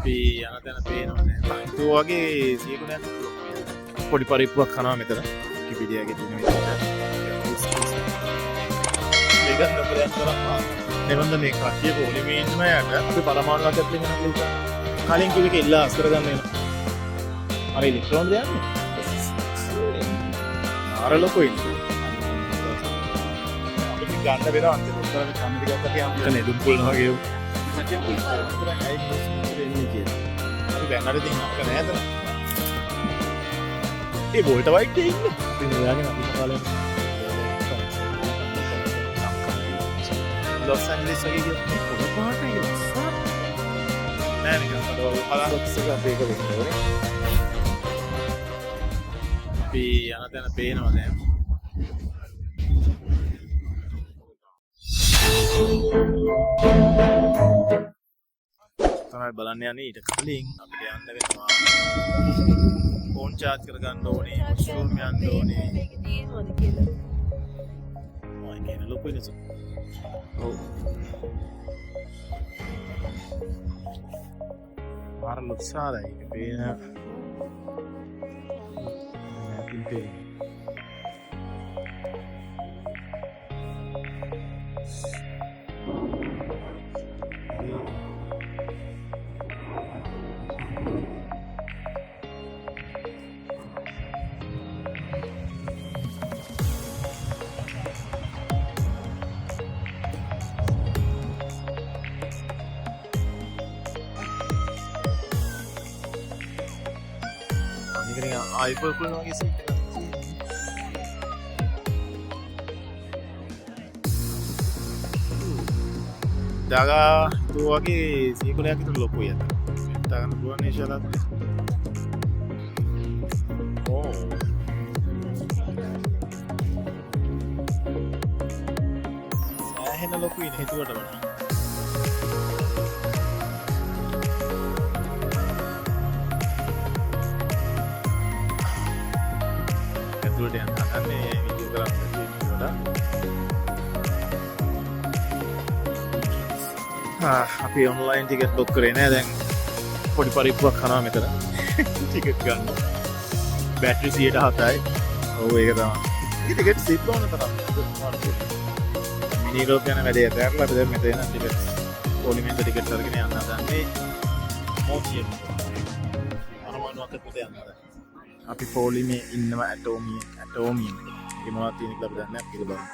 අපි යන තැන පේනවනේ. ඒ වගේ සීකුණයක් පොඩි පරිප්පුවක් කනවා මෙතන. කිපිඩියාගේ තියෙන විදිහට. ඒක නපරයක් කරා. නෙවන්ද මේ කට්ටිය පොලිමේ ඉන්නම යට අපි පරමාණුවක් ඇතුලේ වෙන කියලා. කලින් කිව්ව එක ඉල්ලා අස්තර ගන්න වෙනවා. අර ඉලෙක්ට්‍රෝන දෙන්නේ. අර ලොකෝ ඉන්නේ. අපි ගන්න වෙනවා අන්තිමට උත්තර කන්න ටිකක් අපි යන්න නෙදුම් පුල්නවා වගේ. අපි බැනරේ තියෙන අපක නෑද? ඒ වෝල්ට වයිට් එකේ ඉන්නේ. ඉතින් ඔයාගෙන අපි කාලේ ලොස් ඇන්ජලිස් වගේ කියන්නේ කොහොම පාටයි ලස්සන. නෑ නිකන් හදාගත්ත එක අපේ එක වෙන්නේ ඕනේ. අපි යන තැන පේනවා දැන්. තමයි බලන්න යන්නේ ඊට කලින් අපිට යන්න වෙනවා. ෆෝන් charge කරගන්න ඕනේ, වොෂ්රූම් යන්න ඕනේ. මේක තියෙනවද කියලා. මොයි කියන ලොකු ඉන්නස. ඔව්. මාර ලොක්සාරයි පේන. ඉතින් iPhone වගේ සීට් එකක් දාගා තු වගේ සීකුලයක් විතර ලොකුයි අත. හිතා ගන්න පුළුවන් නේ ශාලත්. ඕ. සෑහෙන ලොකුයි නේ හිතුවට වඩා. ඇතුළට යන්න හදන්නේ වීඩියෝ කරන්න තියෙනවා. අපි ඔන්ලයින් ටිකට් බුක් කරේ නෑ දැන් පොඩි පරිප්පුවක් කනවා මෙතන. ටිකට් ගන්න. බැටරි 107යි. ඔව් ඒක තමයි. ටිකට් සිත් ඕන තරම්. මිනි රෝප් යන වැඩේ ඇතැරලා අපි දැන් මෙතන ටිකට් පොලිමෙන්ට ටිකට් අරගෙන යන්න හදන්නේ. මොකද අරමනුවක් පුතේ යන්න හදන්නේ. අපි පොලිමේ ඉන්නවා ඇටෝමියන් ඒක මොනවද තියෙන කියලා අපි දන්නේ නැහැ කියලා බලමු.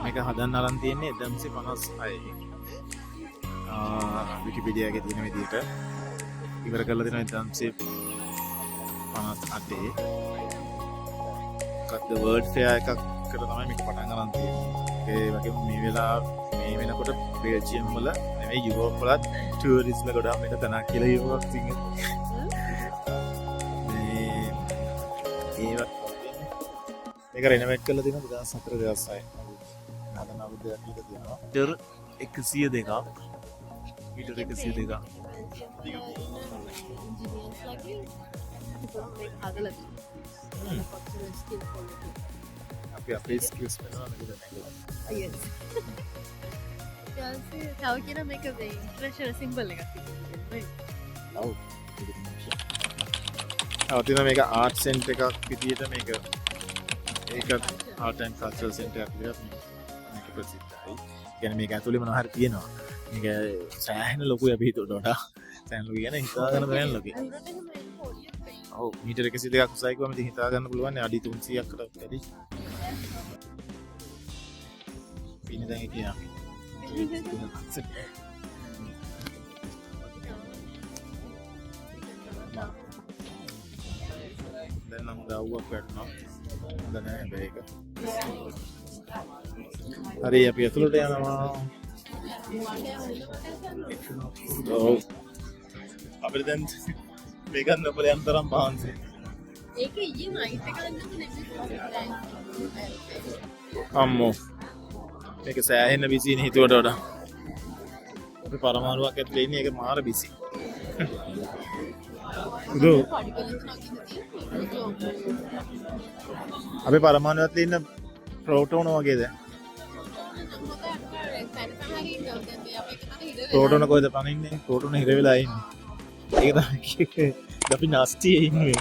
මේක හදන්න අරන් තියෙන්නේ 1956. විකිපීඩියාවේ තියෙන විදිහට ඉවර කරලා තියෙනවා 1958. cut the word fair එකක් කරලා තමයි මේක පටන් ගන්න තියෙන්නේ. ඒ වගේම මේ වෙනකොට බෙල්ජියම් වල නෙවෙයි යුරෝප් වලත් ටූරිස්ට්ලා ගොඩාක් මේක තනක් කියලා යුරෝප් තියෙනවා. මේක රෙනොවේට් කරලා තියෙනවා 2004 2006. හදන අවුරුද්දක් විතර තියෙනවා. මීටර් 102ක්. මීටර් 102ක්. අපි අපේ ස්කිල්ස් කරනවා නේද මේක. yes. තව කියන මේක මේ ඉන්ට්‍රෙෂන් සිම්බල් එකක් තියෙනවා. ඔව්. අවතින මේක ආර්ට් සෙන්ටර් එකක් විදියට මේක ඒක ආර්ට් ඇන්ඩ් කල්චරල් සෙන්ටර් එකක් විදියට මේක ප්‍රසිද්ධයි. කියන්නේ මේක ඇතුලේ මොනවා හරි තියෙනවා. මේක සෑහෙන ලොකුයි අපි හිතුවට වඩා. සෑහෙන ලොකු කියන්නේ හිතා ගන්න බැහැ ලොකේ. ඔව් මීටර 102ක් උසයි කිව්වම ඉතින් හිතා ගන්න පුළුවන් නේ අඩි 300ක් කට වැඩි. පින්න දැන් කියනවා. දැන් නම් දාවුවක් වැටෙනවා. හොඳ නෑ මේක. හරි අපි ඇතුළට යනවා. ඔව්. අපිට දැන් මේක නපල යන තරම් මහන්සි. ඒක ඊයේ නයිට් එක නෙමෙයි. අම්මෝ. මේක සෑහෙන බිසිනේ හිතුවට වඩා. අපි පරමාණුවක් ඇතුලේ ඉන්නේ ඒක මාර බිසි. උදෝ. අපි පරමාණුවත් ඉන්න ප්‍රෝටෝන වගේ දැන්. ප්‍රෝටෝන කොයිද පනින්නේ ප්‍රෝටෝන හිර වෙලා ඉන්නේ ඒක තමයි අපි නාස්තියේ ඉන්නේ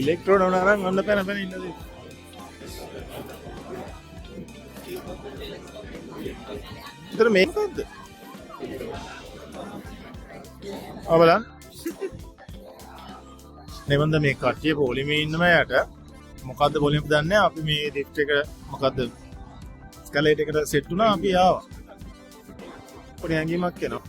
ඉලෙක්ට්‍රෝන උනානම් ඔන්න පැන ඉන්නද ඉතින් මේකද බලන්න නෙවන්ද මේ කට්ටිය පොලිමේ ඉන්නම යට මොකද්ද පොලිම දන්නේ අපි මේ ලිෆ්ට් එක මොකද්ද ස්කලේට් එකට සෙට් වුණා අපි ආවා පොඩි හැංගීමක් එනවා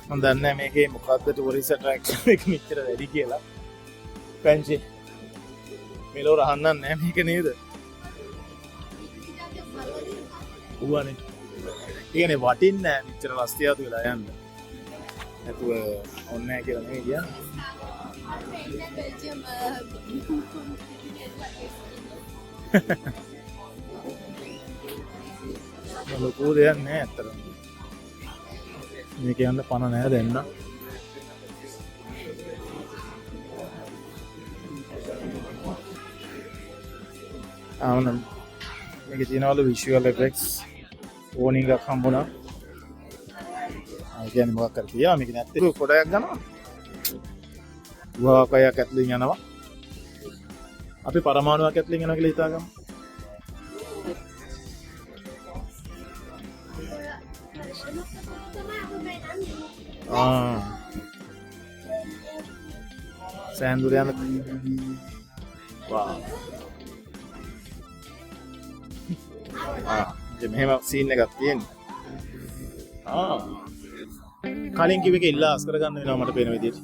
මම දන්නේ මේකේ මොකද්ද ටූරිස්ට් ඇට්‍රැක්ෂන් එක මෙච්චර වැඩි කියලා. පැන්චි. මෙලෝ රහන්නන් නැහැ මේක නේද? ඌවනේ. ඉන්නේ වටින්නේ නැහැ මෙච්චර රස්තියාතු වෙලා යන්න. නැතුව ඕනේ නැහැ කියලා නෙවෙයි කියන්නේ. ලොකු දෙයක් නැහැ අතරම. මේක යන්න පණ නැහැ දෙන්න. ආවනම් මේකේ තියෙනවලු visual effects warning එකක් හම්බුණා. කියන්නේ මොකක් කරේ තියා මේක නැත්තේ පොඩයක් ගන්නවා. ගුහාවකයක් ඇතුලින් යනවා. අපි පරමාණුවක් ඇතුලින් යනවා කියලා හිතාගමු. සෑන්දුර යන වා මෙහෙම සීන් එකක් තියෙනවා කලින් කිව්ව එක ඉල්ලා අස් කරගන්න වෙනවා මට පේන විදිහට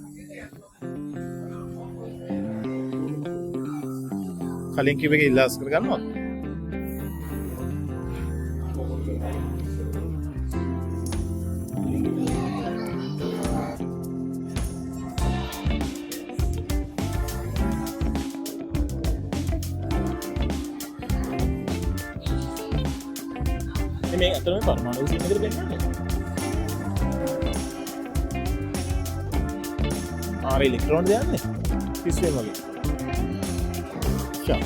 කලින් කිව්ව එක ඉල්ලා අස් කරගන්නවද මේ අතරම පරමාණු සීන් එකට දෙන්නේ. ආර ඉලෙක්ට්‍රෝන දෙන්නේ. සිස්ටම් වගේ. ෂා.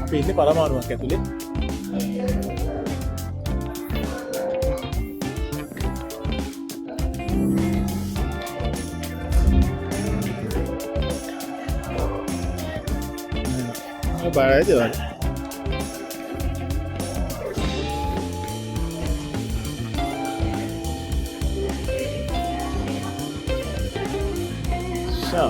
අපි ඉන්නේ පරමාණුවක් ඇතුලේ. බයයිද වල? So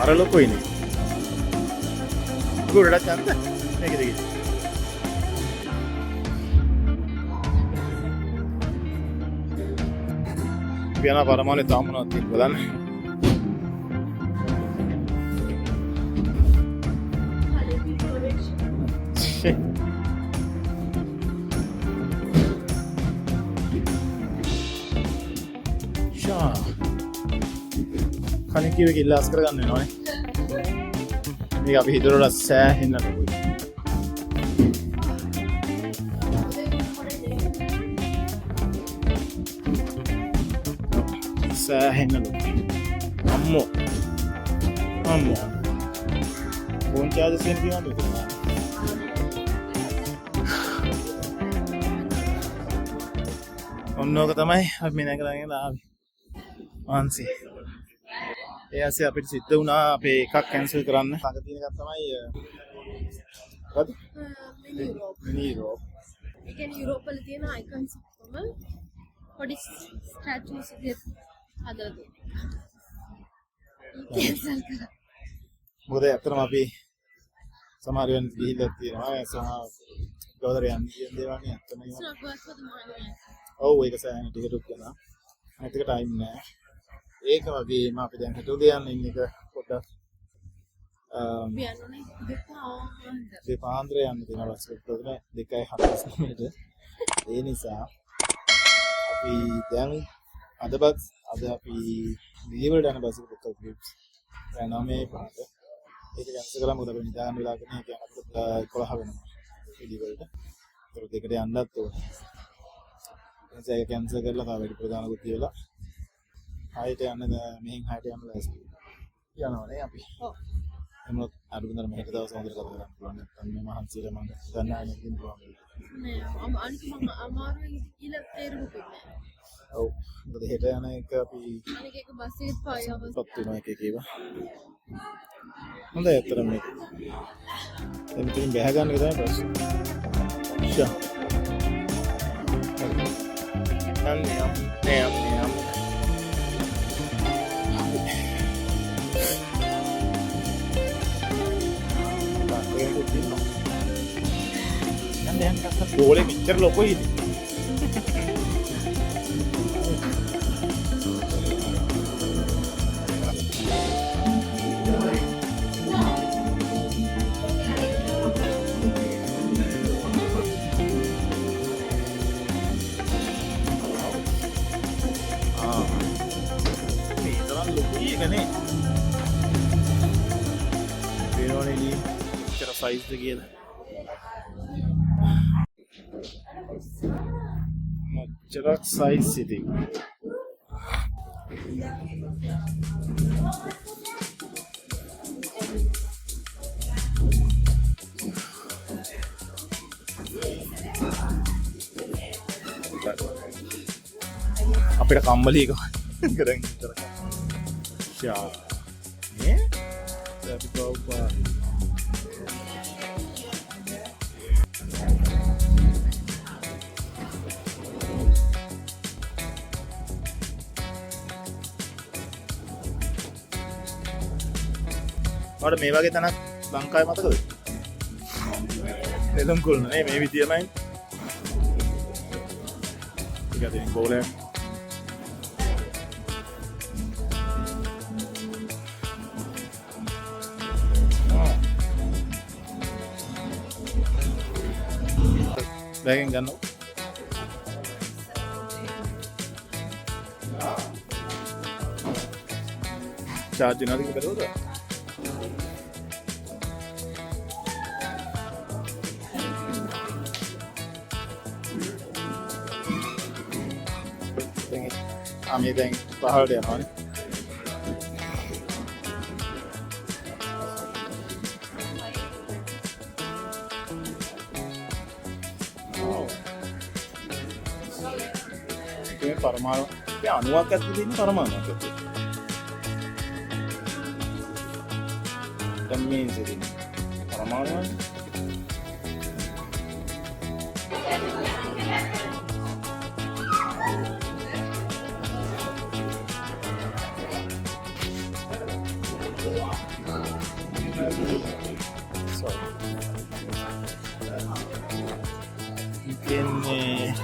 Maralo koi nahi. Gurda chanda. Dekhi dekhi. Piana paramane tamuna thik badan. Sha. කලින් කිව්ව එක ඉල්ලාස් කරගන්න වෙනවනේ. මේක අපි හිතවල සෑහෙන්න ලොකුයි. සෑහෙන්න ලොකුයි. අම්මෝ. ෆෝන් චාර්ජ් එකෙන් තියනවද? ඔන්නෝක තමයි අපි මේ නැගලාගෙන ආවේ. ආන්සි. ඒ ඇස්සේ අපිට සිද්ධ වුණා අපේ එකක් කැන්සල් කරන්න. ළඟ තියෙන එකක් තමයි මොකද? මිනි යුරෝප්. ඒ කියන්නේ යුරෝප් වල තියෙන අයිකන්ස් ඔක්කොම පොඩි ස්ටැචුස් විදිහට හදලා තියෙනවා. කැන්සල් කරා. මොකද ඇත්තටම අපි සමහර වෙලාවට ගිහිල්ලා තියෙනවා. සහ ගෝදරයන් කියන දේවල් නේ ඇත්තටම. ඔව් ඒක සෑහෙන ටිකට් උත් කරනවා. අනිත් එක ටයිම් නෑ. ඒක වගේම අපි දැන් හිතුවේ යන්න ඉන්න එක පොඩ්ඩක් බියන්නේ දෙපාන්දර. දෙපාන්දර යන්න තියෙන බස් එක උදේ 2:49ට. ඒ නිසා අපි දැන් අද අපි දීවලට යන බස් එක බුක් කරගමු. දැන් 9:05ට. ඒක කැන්සල් කරලා මොකද අපි නිදා ගන්න වෙලා කරන්නේ කියන්නේ අපිට 11 වෙනවා. දීවලට. ඒක දෙකට යන්නත් ඕනේ. එනිසා ඒක කැන්සල් කරලා තව වැඩි ප්‍රධානකුත් තියලා හයට යන්න මෙහෙන් හයට යන්න ලෑස්ති යනවානේ අපි. ඔව්. එමුත් අරුණතර මෙහෙට දවස් හොඳට කතා කරන්න පුළුවන්. නැත්නම් මේ මහන්සියට මම ගන්නා නෙකින් පුළුවන්. නෑ අනික මම අමාරුවෙන් කියලා තේරුම් ගන්න. ඔව්. මොකද හෙට යන එක අපි අනික එක බස් එකේ පායව පත් වෙනවා එක එක ඒවා. හොඳයි අතර මේක. දැන් ඉතින් බැහැ ගන්න එක තමයි ප්‍රශ්නේ. ෂා. නෑ. දැන් කස්ස ගෝලේ මෙච්චර ලොකුයිද? මේ තරම් ලොකුයි එකනේ. වෙනෝනේ ඉතර සයිස් දෙක කියලා. Jerox size city. අපිට කම්මලි එක කරන් ඉතර. ෂා. නේ? අපි කවුපා ඔයාලට මේ වගේ තැනක් ලංකාවේ මතකද? නෙළුම් කුළුණ නේ මේ විදියමයි. ටික දෙනින් බෝලයක්. බෑගෙන් ගන්නවා. චාර්ජ් වෙනවද කියලා බලවද? මේ දැන් පහළට යනවානේ. මේ පරමාණු මේ අණුවක් ඇතුලේ ඉන්න පරමාණුවක් ඇතුලේ. දැන් මේ ඉතින් පරමාණුවක් ඉන්නේ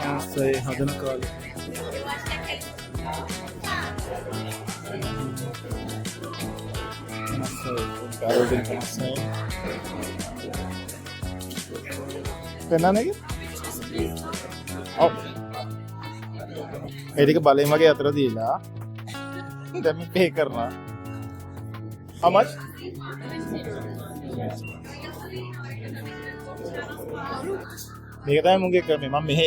ආසයි හදන කාලේ කාරෝටින් තමයි පෙන්නන්නේ ඔව් ඒ ටික බලෙන් වගේ අතර දීලා දැන් මේ පේ කරනවා how much මේක තමයි මුගේ ක්‍රමය. මම මෙහෙ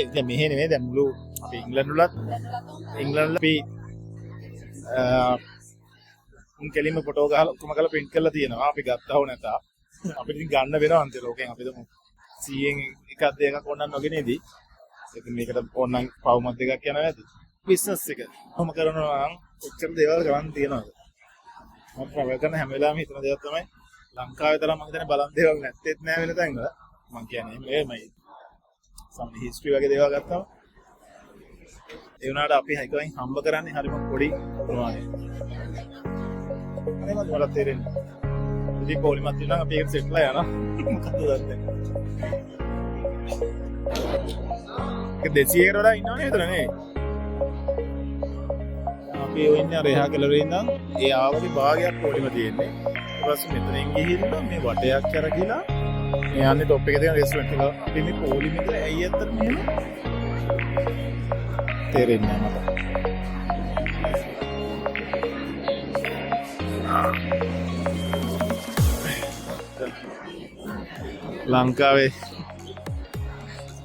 නෙමෙයි දැන් මුළු අපි ඉංග්ලන්ඩ් අපි උන් කෙලින්ම ෆොටෝ ගහලා ඔක්කොම කරලා print කරලා තියෙනවා. අපි ගත්තව නැතා. අපිට ඉතින් ගන්න වෙනවා අන්තිම ලෝකෙන් අපි දමු 100න් එකක් දෙකක් ඕනනම් වගේ නේද? ඉතින් මේකට ඕනනම් පවුමක් දෙකක් යනවා ඇති. බිස්නස් එක. කොහොම කරනවා නම් ඔච්චර දේවල් කරන්න තියෙනවද? මම travel කරන හැම වෙලාවෙම හිතන දේවල් තමයි ලංකාවේ තරම් මම හිතන්නේ බලන් දේවල් නැත්තේත් නෑ වෙන තැන් වල. මම කියන්නේ මේමයි. සම් හිස්ටරි වගේ දේවල් ගත්තාම ඒ වුණාට අපි හයිකෙන් හම්බ කරන්නේ හරිම පොඩි ප්‍රමාණයක්. අනේ මට වලත් තේරෙන්නේ. ඉතින් පොලිමත් දිනවා අපි ඒක සෙට්ලා යනවා. මොකද දන්නේ. 200කට වඩා ඉන්නවනේ විතර නේ. අපි ඔය ඉන්නේ රෙහා කෙළවරේ ඉඳන් ඒ ආවරි භාගයක් පොලිම තියෙන්නේ. ඊට පස්සේ මෙතනින් ගිහිල්ලා මේ වටයක් කරකිලා මේ යන්නේ টොප් එකේ තියෙන රෙස්ටුරන්ට් එක. අපි මේ පොලිම ඉඳලා ඇයි ඇත්තට මෙහෙම තේරෙන්නේ නැහැ මට. ලංකාවේ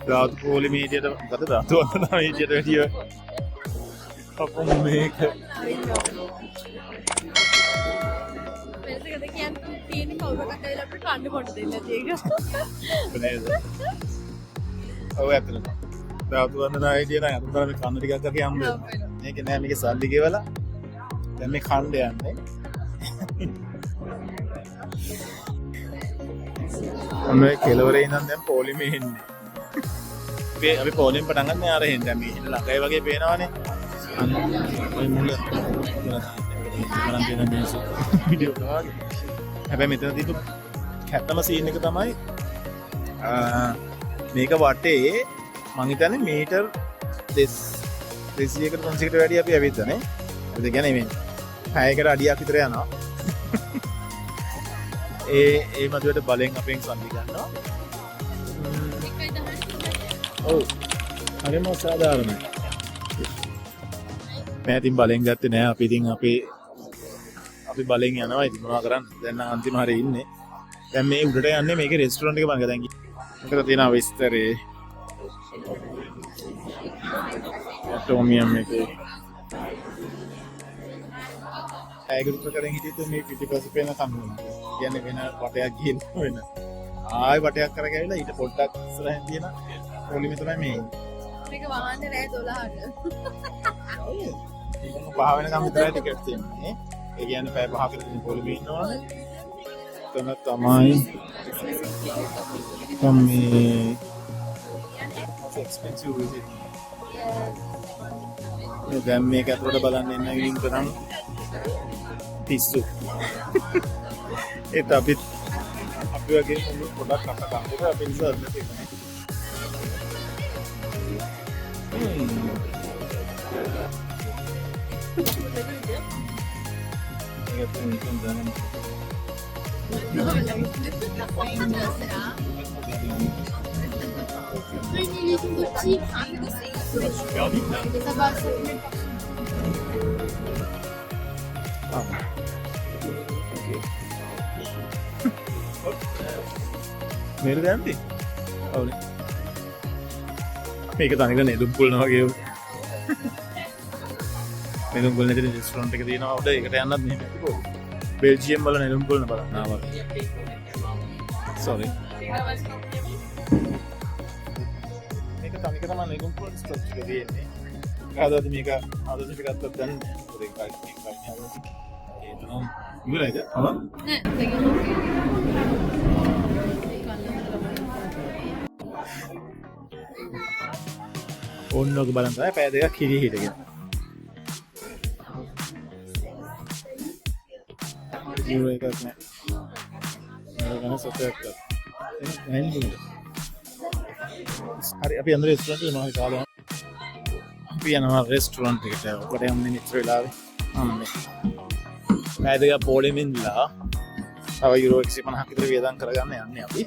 ධාතු පොලිම මීඩියට මොකද ධාතු වන්දනා මීඩියට වැඩිය අපෝ මේක වෙනසකද කියන්නේ තියෙන කවුරකට ඇවිල්ලා අපිට කන්න කොට දෙන්න තියෙක. නේද? ඔව් ඇත්තටම. ධාතු වන්දනා මීඩිය නම් අතන මේ කන්න ටිකක් අර කියන්න මේක නෑ මේක සල්ලි ගෙවලා දැන් මේ කන්න යන්නේ. ඔන්න කෙලවරේ ඉඳන් දැන් පොලිමේ ඉන්නේ. අපි පොලිම පටන් ගන්න යාර හෙන් දැන් මේ ඉන්න ළඟයි වගේ පේනවනේ. ඔය මුල මරන් දෙන මිනිස්සු වීඩියෝ කරා. හැබැයි මෙතන තිබු කැත්තම සීන් එක තමයි මේක වටේ මං හිතන්නේ මීටර් 200කට 300කට වැඩි අපි ඇවිත්දානේ. ඒ කියන්නේ මේ 6කට අඩියක් විතර යනවා. ඒ මදුවට බලෙන් අපෙන් සල්ලි ගන්නවා. ඔව්. හරිම සාධාරණයි. මම ඉතින් බලෙන් ගත්තේ නෑ. අපි ඉතින් අපි බලෙන් යනවා. ඉතින් මොනවා කරන්නේ? දැන් නම් අන්තිම හරිය ඉන්නේ. දැන් මේ උඩට යන්නේ මේකේ රෙස්ටුරන්ට් එක බලන්න දැන්. මොකද තියෙනවා විස්තරේ. ටෝමියම් එකේ. ඇගුරු ප්‍රකාරයෙන් හිටියොත් මේ පිටිපස්ස පේන කම්මුණ. කියන්නේ වෙන වටයක් ගිහින් වෙන. ආයෙ වටයක් කරගෙන ඊට පොඩ්ඩක් ඉස්සරහින් තියෙන පොලිමේ තමයි මේ. මේක වහන්නේ නෑ 12ට. පහ වෙනකම් විතරයි ටිකට් තියෙන්නේ. ඒ කියන්නේ පැය 5කට තියෙන පොලිමේ ඉන්නවනේ. එතන තමයි expensive is it? දැන් මේක අතට බලන්න එන්න ගිහින් කරන් පිස්සු. ඒත් අපි වගේ පොඩක් කතා කරලා අපි ඉස්සරහ තියෙන්නේ. ඒක තුන් දන්න. මේක දැම්පි? ඔව්නේ. මේක තනිකර නෙළුම් පුල්න වගේ. නෙළුම් පුල්න දෙන රෙස්ටුරන්ට් එක තියෙනවා උඩ ඒකට යන්නත් මෙහෙම ඇතිකෝ. බෙල්ජියම් වල නෙළුම් පුල්න බලන්න ආවා. sorry. මේක තනිකර මම නෙළුම් පුල්න ස්ටොක් එක දෙන්නේ. කාදාද මේක ආදර්ශ ටිකක් ගන්න. ඒක කාටි ඒ තමයි ඉවරයිද? හා? නෑ දෙක ඕන්නෝක බලන්න තමයි පැය දෙකක් කිරි හිටගෙන. ජීව එකක් නෑ. මම ගන්න සොතයක් ගත්තා. හරි අපි අnder රෙස්ටුරන්ට් එකේ මොනවද කාලා? අපි යනවා රෙස්ටුරන්ට් එකට. ඔකට යන්නේ මෙච්චර වෙලාවේ. අම්මේ. පැය දෙකක් පොලිමෙන් ඉඳලා තව යුරෝ 150ක් විතර වියදම් කරගන්න යන්නේ අපි.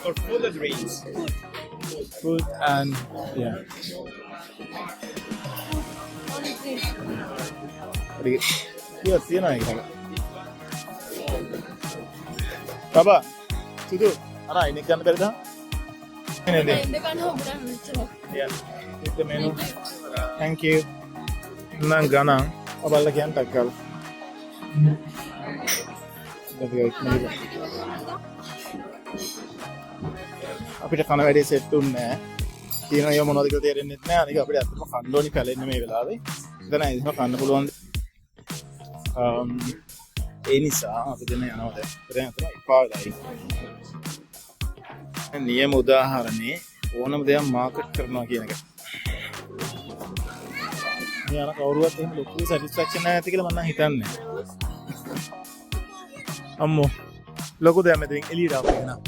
Or food and drinks. Food and yeah. Yes, you know. Baba, sudu. Ara, ini kan berda? Ini deh. Yeah. It's the menu. Thank you. Nang ganang. Abal lagi yang takal. අපිට කන වැඩේ set උන්නේ නැහැ. තියෙන ඒවා මොනවද කියලා තේරෙන්නේ නැහැ. අනික අපිට අතම කන්න ඕනි පැලෙන්නේ මේ වෙලාවේ. එතන එහෙම කන්න පුළුවන්. ඒ නිසා අපි දෙන යනවා දැන්. ඉතින් අතන එපා වෙලා ඉන්නේ. නියම උදාහරණේ ඕනම දෙයක් මාකට් කරනවා කියන එක. මේ අර කවුරුවත් එහෙම ලොකු සැටිස්ෆැක්ෂන් නැහැ ඇති කියලා මම නම් හිතන්නේ. අම්මෝ ලොකු දෙයක් මෙතනින් එළියට ආපු එක නා.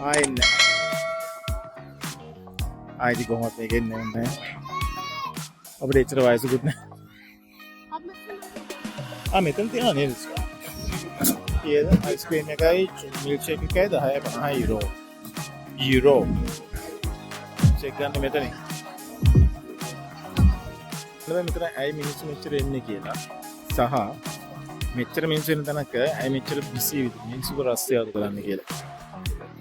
ආයෙත් නෑ. ආයෙත් කොහොමද මේක එන්නේ නැහැ. අපිට එච්චර වයසකුත් නෑ. මෙතන තියෙනවා නේද? කීයද? අයිස්ක්‍රීම් එකයි මිල්ක් ෂේක් එකයි 10.50 යුරෝ. යුරෝ. චෙක් ගන්න මෙතනින්. මෙතන ඇයි මිනිස්සු මෙච්චර එන්නේ කියලා සහ මෙච්චර මිනිස්සු එන තැනක ඇයි මෙච්චර බිසි මිනිස්සු රස්සේ යාලු කරන්නේ කියලා.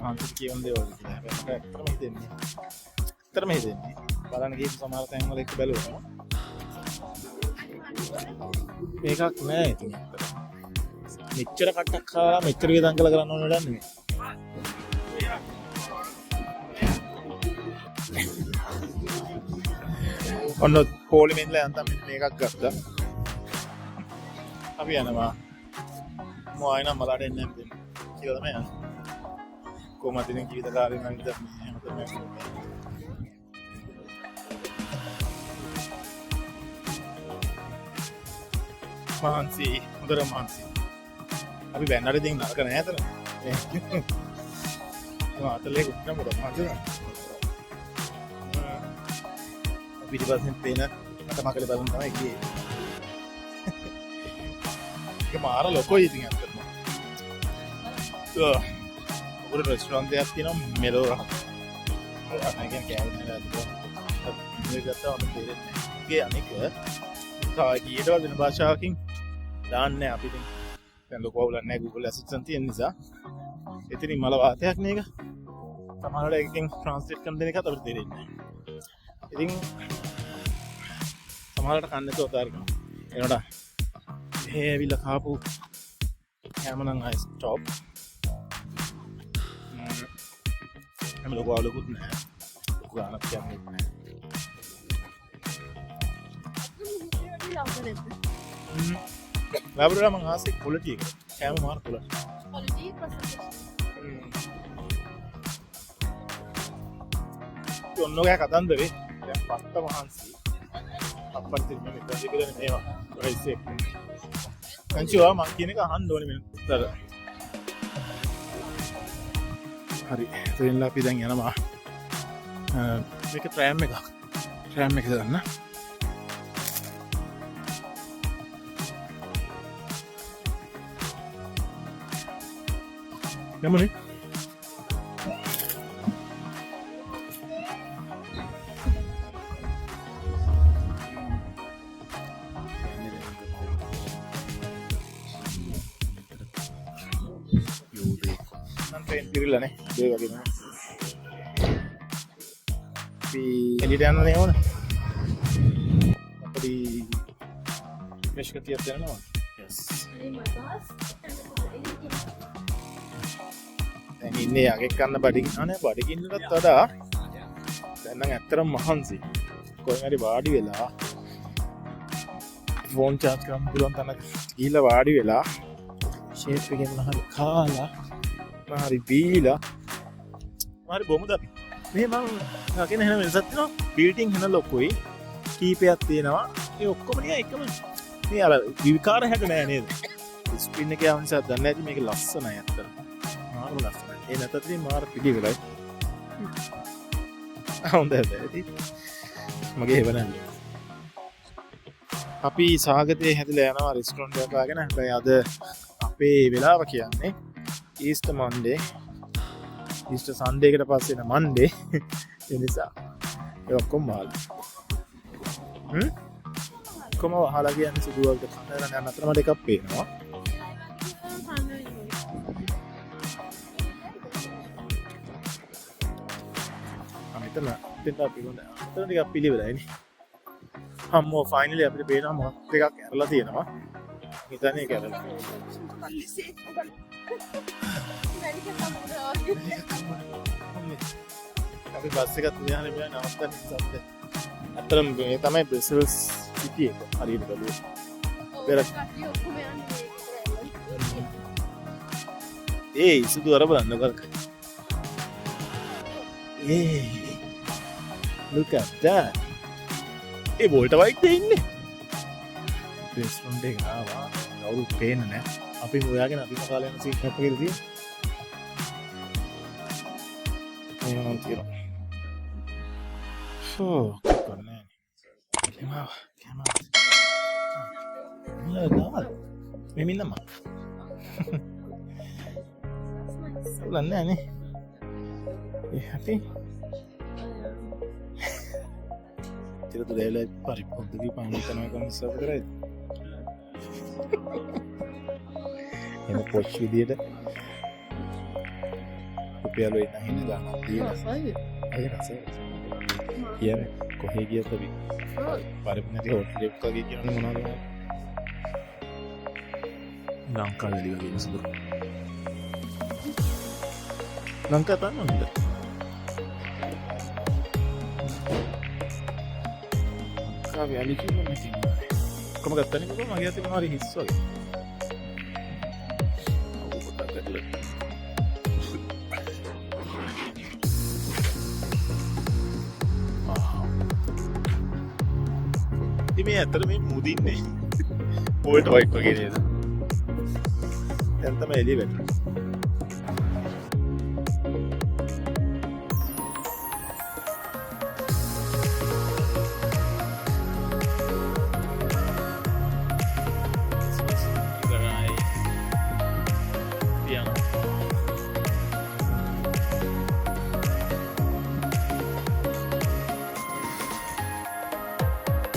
ආන්සර් කියවන දේවල් කියලා. හැබැයි ඇත්තටම හිතෙන්නේ. බලන්න ගිහින් සමහර තැන් වල එක බැලුවා. මේකක් නෑ ඉතින්. මෙච්චර කට්ටක් කාලා මෙච්චර වියදම් කළා කරන්න ඕන වැඩක් නෙමෙයි. ඔන්න පොලිමෙන්ලා යන්තම් මේකක් ගත්තා. අපි යනවා. මෝ ආයෙ නම් මලට එන්නේ නැද්ද කියලා තමයි යන්නේ. කොහොමද ඉතින් ජීවිත කාලේ නම් ඉතින් හැමතැනම මහන්සි හොඳට මහන්සි. අපි බැන්නට ඉතින් නරක නෑ අතන. අතලේ උත්තරම මහන්සි. පිටිපස්සෙන් පේන මටමකල බලන් තමයි ගියේ. ඒක මාර ලොකෝයි ඉතින් අත්තම. ඔකට රෙස්ටොරන්ට් එකක් තියෙනවා මෙලෝ. අනේක කෑම නේද? මේක ගත්තා වුණ දෙන්නේ. ඒකේ අනික කීයටවත් වෙන භාෂාවකින් දාන්නේ අපි දැන් ලොකු අවුලක් නැහැ Google Assistant තියෙන නිසා. එතනින් මල වාතයක් මේක. සමහරවිට එකකින් ට්‍රාන්ස්ලේට් කරන දෙන එකත් අපිට තේරෙන්නේ නැහැ. ඉතින් සමහරවිට කන්නේ තෝතාරක. එනකොට මේ ඇවිල්ලා කාපු කැම නම් අය ස්ටොප්. හැම ලොකු අවුලකුත් නැහැ. ලොකු ගානක් කියන්නේ නැහැ. ලැබුණා මම ආසේ ක්වොලිටි එක. කැම මාර ක්වොලිටි. Quality presentation. ඔන්නෝගා කතන්දරේ දැන් පත්ත මහන්සි. අප්පන් තින් මේ මෙතන ඉගෙන මේවා. රයිස් එක. කංචුවා මං කියන එක අහන්න ඕනේ මම උත්තර. හරි. එතෙන්ලා අපි දැන් යනවා. මේක ට්‍රෑම් එකක්. ට්‍රෑම් එක දාන්න. යමුනේ. පිරිලානේ ඒ වගේම අපි එළියට යන්න ඕන අපේ මෙෂ්කතියක් දෙනවා යස් දැන් ඉන්නේ යකෙක් කන්න බඩගින්න අනේ බඩගින්නටත් වඩා දැන් නම් ඇත්තටම මහන්සි කොහෙන් හරි වාඩි වෙලා ෆෝන් charge කරන්න පුළුවන් තැනක ගිහිල්ලා වාඩි වෙලා ෂේප් එකෙන් හරි කාලා හරි බීලා මාරි බොමුද අපි මේ මං හකෙන එහෙම වෙනසක් තියෙනවා බිල්ඩින් හැන ලොකුයි කීපයක් තියෙනවා ඒ ඔක්කොම නිකන් එකම මේ අර විකාර හැද නෑ නේද ස්ක්‍රීන් එකේ ආව නිසා දන්නේ නැති මේක ලස්සනයි අත්තට මාරම ලස්සනයි ඒ නැතත් ඉතින් මාර පිළිවෙලයි හොඳයි මගේ හේවනන්නේ අපි සාගතේ හැදලා යනවා රෙස්ටොරන්ට් එකක් ආගෙන හැබැයි අද අපේ වෙලාව කියන්නේ ඊස්ටර් මන්ඩේ ඊස්ටර් සන්ඩේ එකට පස්සේ න මන්ඩේ ඒ නිසා ඒ ඔක්කොම වහලා කොහොම වහලා කියන්නේ සුදු වලට කනරන යන අතර මට එකක් පේනවා අමිතන දෙන්න අපි ගොඩ අතන ටිකක් පිළිවෙලයි නේ අම්මෝ ෆයිනලි අපිට පේනවා මොකක් එකක් ඇරලා තියෙනවා හිතන්නේ ඒක ඇරලා අපි බස් එකත් මෙහානේ මෙයා නවත්තන්න ඉස්සද්ද අතරම මේ තමයි බ්‍රසල්ස් සිටි එක හරියට බලුවා පෙර ඒ සුදු අර බලන්න ගලක ඒ look at that ඒ වෝල්ට වයිට් ඉන්නේ රෙස්ටොරන්ට් එක ආවා කවුරුත් පේන්නේ නැහැ අපි ඔයාගෙන අපිම කාලයන සීට් එකක් කියලා තියෙනවා. එහෙනම් තියෙනවා. කරන්නේ. කැමාව. මෙමින්නම. ලන්නේ නේ. happy? Tira tu dela paripondo di pani kana kan sab karai. එන පොච් විදියට රුපියල් වෙන හින්න දානවා තියෙනවා. අය රසයි. කියන්නේ කොහේ ගියත් අපි පරිපූර්ණදී හොටල් එකක වගේ කියන්නේ මොනවද? ලංකාවේ ලියලා තියෙන සුදු. ලංකාව තමයි. ලංකාවේ අලි කිව්වම ඉතින් කොහොම ගත්තනේ කොහොම මගේ අතේ මොනවාරි හිස් වගේ. මේ ඇත්තට මේ මුදින්නේ පොයින්ට් වයිට් වගේ නේද? දැන් තමයි එළිය වැටෙන්නේ.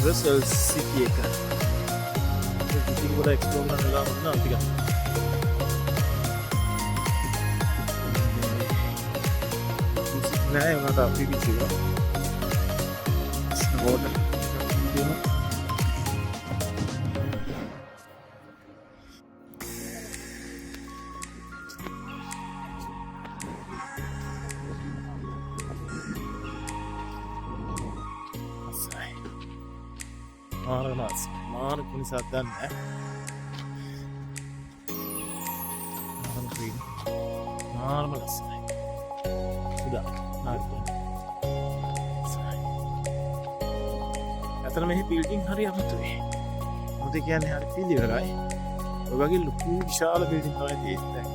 Brussels City එක. ඉතින් ගොඩක් එක්ස්ප්ලෝර් කරන්න වෙලා වුණා ටිකක්. නෑ උනට අපි කිව්වා. ස්නෝඩ් දිනු. මාරු පුනිසක් දන්න මාරම ලස්සනයි උදා ඇතන මෙහි බිල්ඩිං හරි අමුතුයි මොකද කියන්නේ හරි පිළිවෙලයි ඔය වගේ ලොකු විශාල බිල්ඩිං තමයි තියෙන්නේ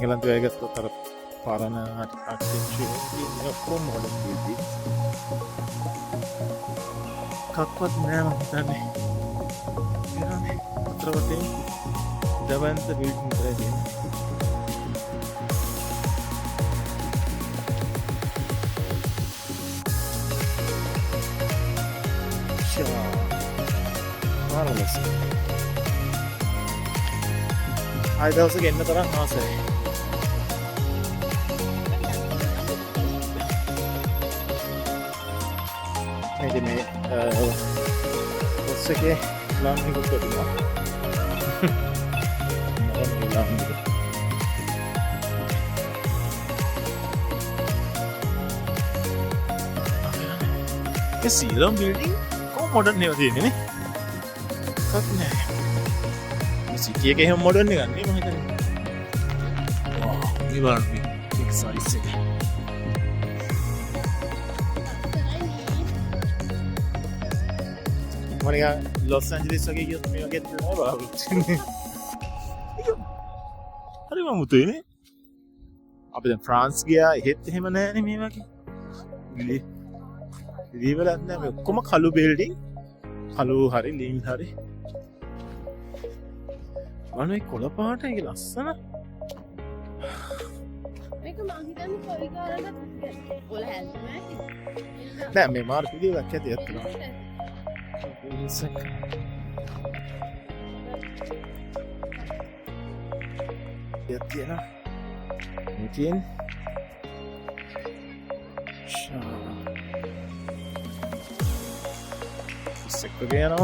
එංගලන්තේ ඔය ගත්තොත් අර පරණ ආර්කිටෙක්චර් ඔක්කොම මොඩර්න් බිල්ඩිං කක්වත් නෑ මම හිතන්නේ ඉතින් අතරවටේ දවන්ත බිල්ඩිං විතරයි තියෙන්නේ මාරලස් ආය දවසක එන්න තරම් ආසයි මේ බස් එකේ ලාන්ඩින් එකක් කරනවා ඒ සීලම් බිල්ඩින් කොහොම මොඩර්න් ඒවා තියෙන්නේ නේ එකක් නෑ මේ සිටි එකේ හැම මොඩර්න් එකක් නේ මම හිතන්නේ වා මේ බලන්න මේක සයිස් එක මනිකා ලොස් ඇන්ජලිස් වගේ ගියොත් මේ වගේ තමයි බලාපොරොත්තු වෙන්නේ හරි මමුතුයි නේ අපි දැන් ෆ්‍රාන්ස් ගියා එහෙත් එහෙම නෑනේ මේ වගේ ඉතිවලත් නෑ මේ ඔක්කොම කළු බිල්ඩින් කළු හරි ලීන් හරි අනේ කොළ පාට ඒක ලස්සන මේක මං හිතන්නේ කොයි කාරණාවක් ඔල හැල්ලුනේ නෑ මේ මාර් පිළිවෙලක් ඇති ඇත්තටම Tiene tiene se copiano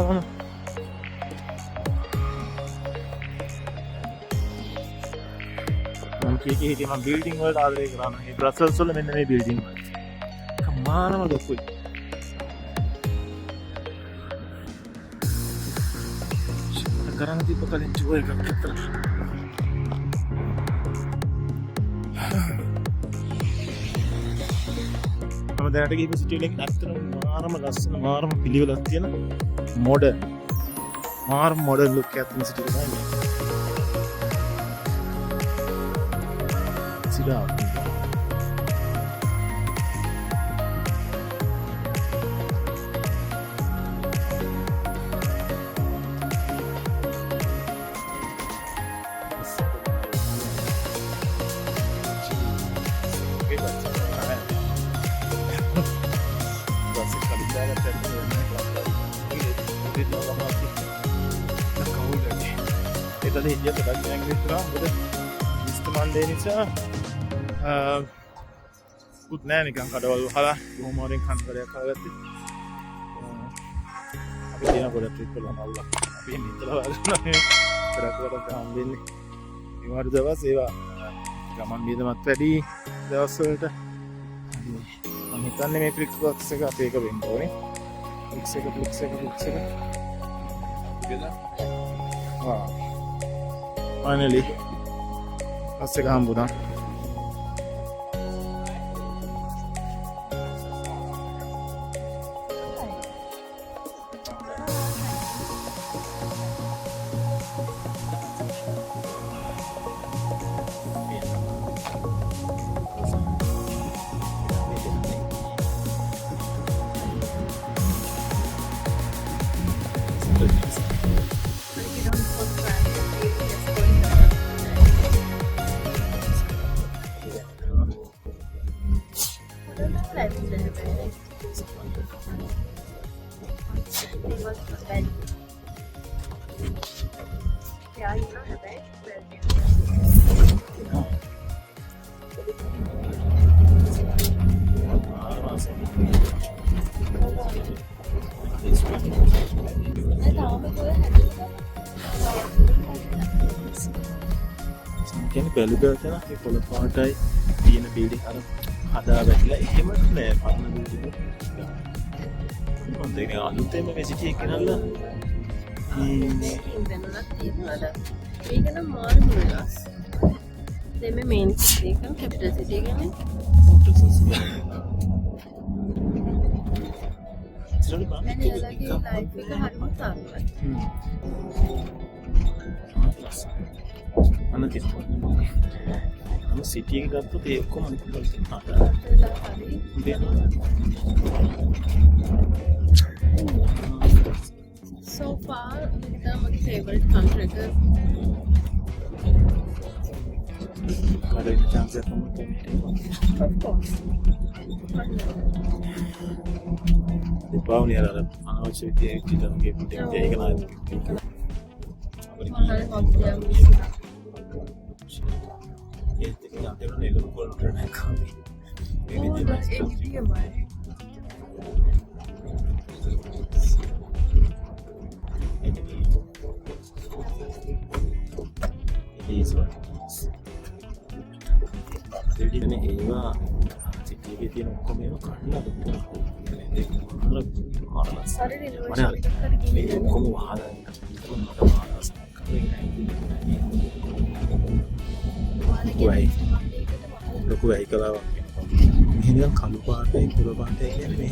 මම කීකේ මම බිල්ඩින් වලට ආදරය කරනවා මේ බ්‍රසල්ස් වල මෙන්න මේ බිල්ඩින් කමාරම ලොකුයි කරන්න තිබ්බ කලින් ජෝ එකක් විතර මම දැනට ගිහින් සිටි එකේ ඇත්තටම මාරම ලස්සන මාරම පිළිවෙලක් තියෙන මොඩර්න් ලුක් එකක් තියෙන සිටි එකයි සිරාවක් එතද හිටිය පොඩක් නැගිටලා මොකද ඉස්තමන්දේ නිසා පුත් නෑ නිකන් කඩවල් වහලා බොහොම වරින් කන්දරයක් හදාගත්තේ අපි කියන පොඩක් ට්‍රිප් කරලා මවුලා අපි ඉඳලා වලනවා මේ කරකට ගහම් වෙන්නේ ඊමාර දවස් ඒවා ගමන් වියදමත් වැඩි දවස් වලට මම හිතන්නේ මේ ෆ්ලික්ස් බොක්ස් එක අපේ එක වෙන්න ඕනේ ෆ්ලික්ස් එක finally bus එක හම්බුණා කියන්නේ බැලුගා කියන මේ පොළ පාටයි තියෙන බිල්ඩින් අර හදා වැටිලා එහෙම නෑ පරණ බිල්ඩින් එක. මම දෙන්නේ අලුතෙන්ම මේ සිටි එක ගෙනල්ලා ඉන්දනක් තියෙනවාද? ඒක නම් මාරු වෙනස්. දෙමෙ මේන් සිටි එක කැපිටල් සිටි එකනේ. සිටිය එක ගත්තොත් ඒ ඔක්කොම අනිත් so far America my favorite country එක කාඩේ chance එකක් of course දෙපාවුනි අර අනවශ්‍ය විදියට කිටන්ගේ පිටේ ඒක නෑ ඒත් ඒක යන්තම් නෙලු කොල් කරන එක මේ විදිහට ඒවා සිටියේ තියෙන ඔක්කොම ඒවා කඩලා දුන්නා. මේ ඔක්කොම වහලා ලොකු වෙයි කලාවක් මෙහි නිකන් කළු පාටයි කුර පාටයි කියන්නේ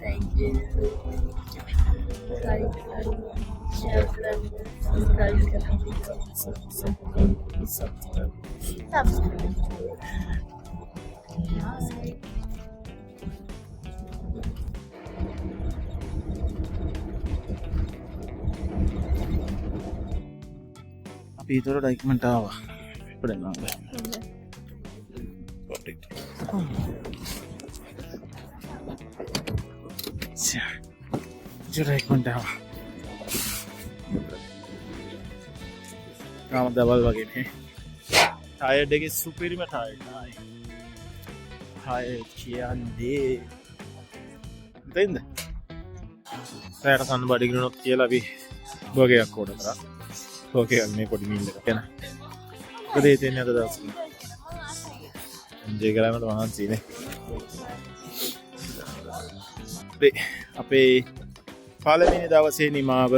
thank you. Like, share, subscribe. අපි ඊතර ඩොකියුමන්ට් ආවා. පොඩ්ඩක් නංග. ඩොකියුමන්ට් ආවා. කාම දවල් වගේ නේ. ටයර්ඩ් එකේ සුපිරිම ටයර්ඩ් ආයි. ටයර්ඩ් කියන්නේ දෙන්න. සෑර සම්බ බඩගිනුනොත් කියලා අපි භෝගයක් ඕඩර් කරා. භෝගයක් මේ පොඩි මීල් එකක් එන. මොකද ඒ දෙන්නේ අද දවසේ. එන්ජොයි කරාමද මහන්සිනේ. අපේ පළවෙනි දවසේ නිමාව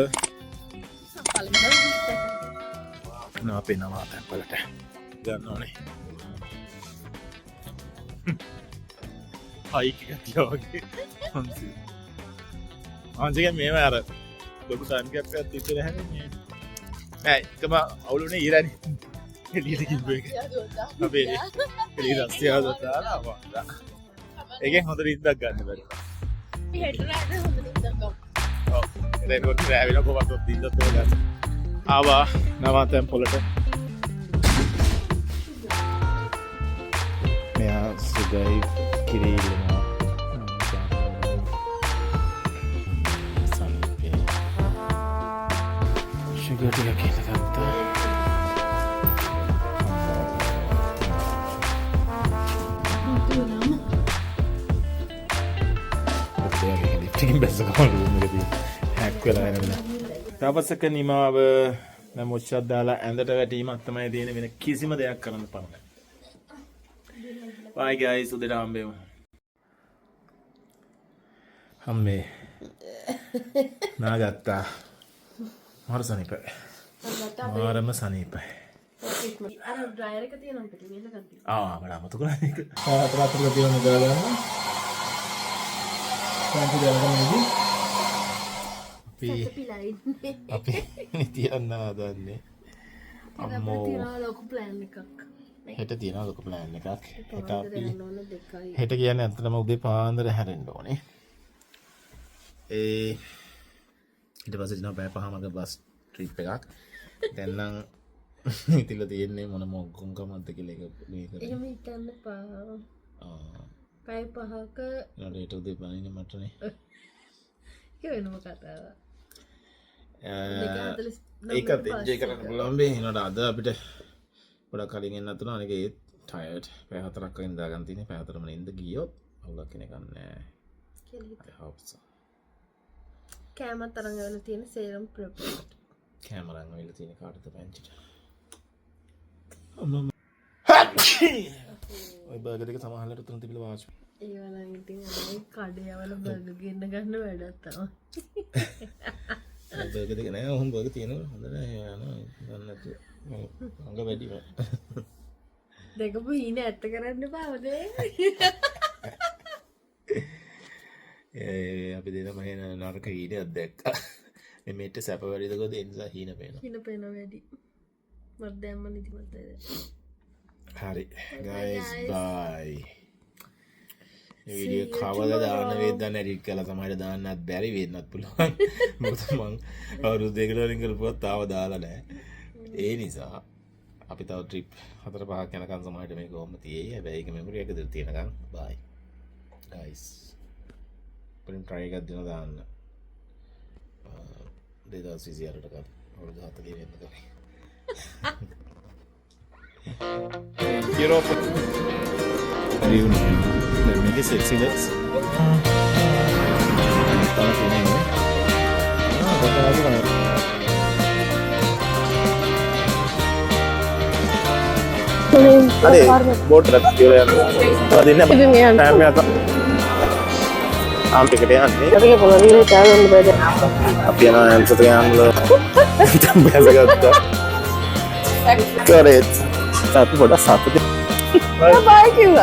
අපේ නවාතැන් වලට ගන්න ඕනේ. හයික ගතිය වගේ අන්සික මේම අර ලොකු සංකප්පයක් තිබ්බ නැහැ මේ. නෑ එකම අවුලුනේ ඊරානේ. එළියට කිව්ව එක. අපේ එළිය රස්තියව දාලා ආවා. ඒකෙන් හොඳ රිද්දක් ගන්න බැරි. හෙට රාත්‍රී හොඳ නිින්දක් ගමු. ඔව්. ඒක කොට රැවිලා කොහොමද දින්දත් තෝරගන්න. ආවා නවාතැන් පොලට. මෙයා සුගයි කිරීලනවා. සනීපේ. සුගර් ටික කියලා ගත්තා. ටිකින් බැස්ස ගමන් රූම් එකේ හැක් වෙලා යනවා. තවසක නිමාව මොච්චක් දාලා ඇඳට වැටීමක් තමයි තියෙන වෙන කිසිම දෙයක් කරන්න පමණයි. Bye guys, උදේට හම්බෙමු. හම්බේ. නාගත්තා. මාර සනීපයි. මාරම සනීපයි. අර ඩ්‍රයර් එක තියෙනවා පිටින් මේක ගන්න. මට අමතක වුණා ඒක. අතරතුර තියෙන දාලා යන්න. අපි තියන්න හදන්නේ අම්මෝ ලොකු ප්ලෑන් එකක්. හෙට තියෙනවා ලොකු ප්ලෑන් එකක්. හෙට අපි හෙට කියන්නේ ඇත්තටම උදේ පාන්දර හැරෙන්න ඕනේ. ඊට පස්සේ දිනවා පැය පහමක බස් ට්‍රිප් එකක්. දැන් නම් ඉතිලා තියෙන්නේ මොන මොග්ගුම්කමක්ද කියලා එක මේ කරේ. එහෙම හිතන්න එපා. පැය පහක ඊට උදේ පනින්නේ මටනේ. ඒක වෙනම කතාවක්. ඒකත් එන්ජොයි කරන්න පුළුවන් මේ හිනට අද අපිට ගොඩක් කලින් එන්න තුන අනික ඒත් ටයර්ඩ්. පැය 4ක් වගේ දාගන්න තියෙන්නේ. පැය 4ම නින්ද ගියොත් අවුලක් කෙනෙක් නැහැ. I hope so. කැමරා තරංග වල තියෙන සේරම් ප්‍රොපර්ටි. කැමරා වල තියෙන කාටද පෙන්චිට. ඔය බර්ගර් එක සමහරවිට උතුම් තිබිලා වාච්. ඒවා නම් ඉතින් ඔය කඩේවල බර්ගර් ගෙන්න ගන්න වැඩක් තමයි. බර්ගර් දෙක නෑ ඔහොම බර්ගර් තියෙනවා හොඳ නෑ යනවා ගන්න නැතුව. අංග වැඩිම. දෙකම හීන ඇත්ත කරන්න පාවදේ. අපි දෙන මහේන නරක හීනයක් දැක්කා. මේ මෙට සැප වැඩිද කොහොද ඒ නිසා හීන පේනවා. හීන පේන වැඩි. මට දැම්ම නිදිමත හරි guys bye. මේ වීඩියෝ කවදා දාන්න වේද දන්නේ එඩිට් කරලා සමහරට දාන්නත් බැරි වෙන්නත් පුළුවන්. මොකද මං අවුරුදු දෙකකට වලින් කරපුවා තාම දාලා නැහැ. ඒ නිසා අපි තව ට්‍රිප් 4-5ක් යනකම් සමහරට මේක කොහොම තියෙයි. හැබැයි ඒක මෙමරි එක දිහා තියෙනකම් bye guys. පරිම try එකක් දෙනවා දාන්න. 2028ට කලින් අවුරුදු 40 වෙන්න කලින්. Europe reunion. Let me get sexy legs. अरे बोट रख दियो यार दिन में टाइम में आता आम टिकट यार नहीं बोला नहीं क्या करने बैठे अब ये ना हम तो यहाँ लोग पैसे करता करेक्ट साथ में बड़ा साथ में बाय क्यों